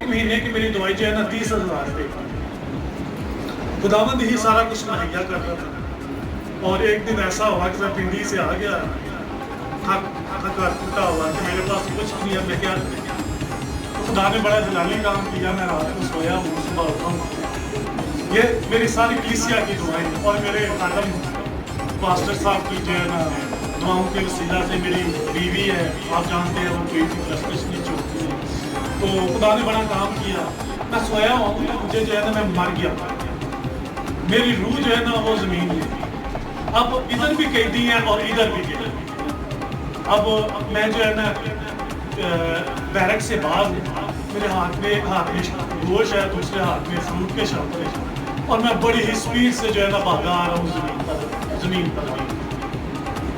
महीने की मेरी दवाई जो है ना 30,000 पे, खुदावंद ही सारा कुछ मुहैया करता था। और एक दिन ऐसा हुआ कि मैं पिंडी से आ गया, थका टूटा हुआ कि मेरे पास कुछ नहीं है, मैं क्या तो खुदा ने बड़ा जलाली काम किया। मैं रात को सोया हूँ, सुबह उठा हूँ। ये मेरी सारी कलीसिया की दुआएं और मेरे खादम पास्टर साहब की जो है ना दुआओं के वसीला से, मेरी बीवी है, आप जानते हैं, वो कोई नहीं छोड़ती है, तो खुदा ने बड़ा काम किया। मैं सोया हूँ, मुझे जो है ना मैं मर गया, मेरी रूह जो है ना वो ज़मीन में। अब इधर भी कैदी है और इधर भी कैदी। अब मैं जो है ना बैरक से बाहर हूँ, मेरे हाथ में एक हाथ में गोश है, दूसरे हाथ में फ्रूट के शॉपर है, और मैं बड़ी ही स्पीड से जो है ना भागा आ रहा हूँ ज़मीन पर।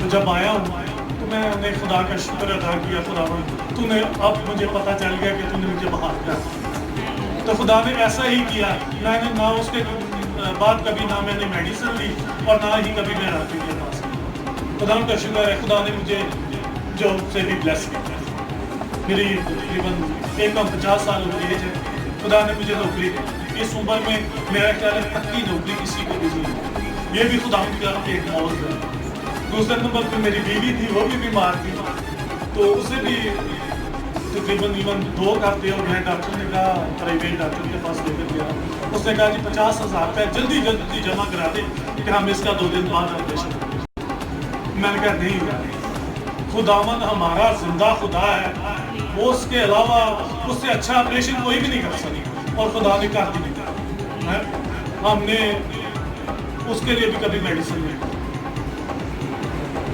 तो जब आया हूँ तो मैंने खुदा का शुक्र अदा किया, खुदा तूने, अब मुझे पता चल गया कि तूने मुझे बहाल किया। तो खुदा ने ऐसा ही किया, मैंने ना उसके बाद कभी ना मैंने मेडिसिन ली और ना ही कभी मैं रात के पास। खुदा का शुक्र है, खुदा ने मुझे जॉब से भी ब्लेस किया। मेरी तकरीबन 50 साल हो गई है, खुदा ने मुझे नौकरी दी। इस उम्र में मेरा ख्याल है पक्की नौकरी किसी को भी नहीं, ये भी खुदा का एक मौज है। दूसरे नंबर पर मेरी बीवी थी, वो भी बीमार थी, तो उसे भी तकरीबन 2 हफ्ते हो गए। डॉक्टर ने कहा, प्राइवेट डॉक्टर के पास लेकर गया, उसने कहा जी 50,000 रुपये जल्दी जमा करा दे कि हम इसका 2 दिन बाद ऑपरेशन करें। मैंने कहा नहीं, खुदावंद हमारा जिंदा खुदा है, वो उसके अलावा उससे अच्छा ऑपरेशन कोई भी नहीं कर सकता, और खुदा ने कर दिया। हमने उसके लिए भी कभी मेडिसिन नहीं।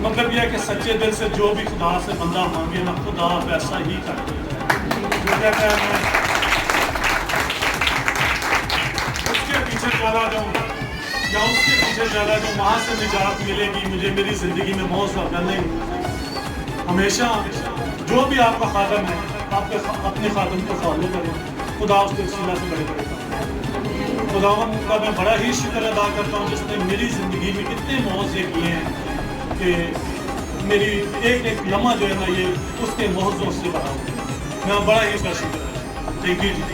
मतलब यह है कि सच्चे दिल से जो भी खुदा से बंदा मांगे ना, खुदा वैसा ही कर देता है। जो कहता है मैं उसके पीछे चला जाऊँ या उसके पीछे चला जाऊँ, वहाँ से निजात मिलेगी मुझे, मेरी ज़िंदगी में मौज वगैरह नहीं। हमेशा जो भी आपका खादम है, आपके अपने खादम को फॉलो करें, खुदा उसके वसीला से बड़े बड़े काम। खुदावंद का मैं बड़ा ही शुक्र अदा करता हूँ जिसने मेरी ज़िंदगी में कितने मौजे किए हैं कि मेरी एक एक लम्हा जो है ना ये उसके मौजों से भरा हुआ। मैं बड़ा ही उसका शुक्र है। Thank you ji.